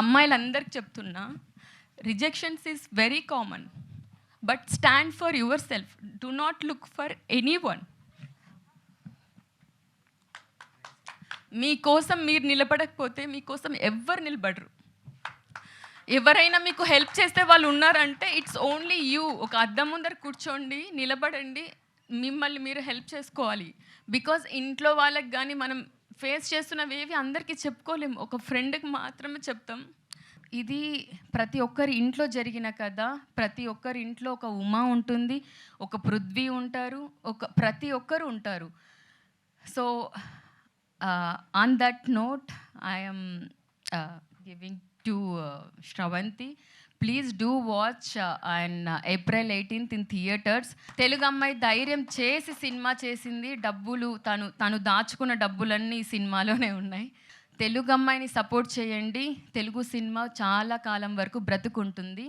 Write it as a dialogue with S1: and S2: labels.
S1: అమ్మాయిలందరికి చెప్తున్నా, rejections is very common, but stand for your self. Do not look for anyone. మీకోసం మీరు నిలబడకపోతే మీకోసం ఎవ్వరు నిలబడరు. ఎవరైనా మీకు హెల్ప్ చేస్తే వాళ్ళు ఉన్నారంటే ఇట్స్ ఓన్లీ యూ. ఒక అద్దం ముందర కూర్చోండి, నిలబడండి, మిమ్మల్ని మీరు హెల్ప్ చేసుకోవాలి. బికాజ్ ఇంట్లో వాళ్ళకి కానీ మనం ఫేస్ చేస్తున్నవేవి అందరికీ చెప్పుకోలేము, ఒక ఫ్రెండ్కి మాత్రమే చెప్తాం. ఇది ప్రతి ఒక్కరి ఇంట్లో జరిగిన కథ. ప్రతి ఒక్కరి ఇంట్లో ఒక ఉమా ఉంటుంది, ఒక పృథ్వీ ఉంటారు, ప్రతి ఒక్కరు ఉంటారు. So on that note I am giving to Sravanthi. Please do watch on April 18th in theatres. Telugu అమ్మాయి ధైర్యం చేసి సినిమా చేసింది. డబ్బులు తను దాచుకున్న డబ్బులన్నీ ఈ సినిమాలోనే ఉన్నాయి. తెలుగు అమ్మాయిని సపోర్ట్ చేయండి. తెలుగు సినిమా చాలా కాలం వరకు బ్రతుకుంటుంది.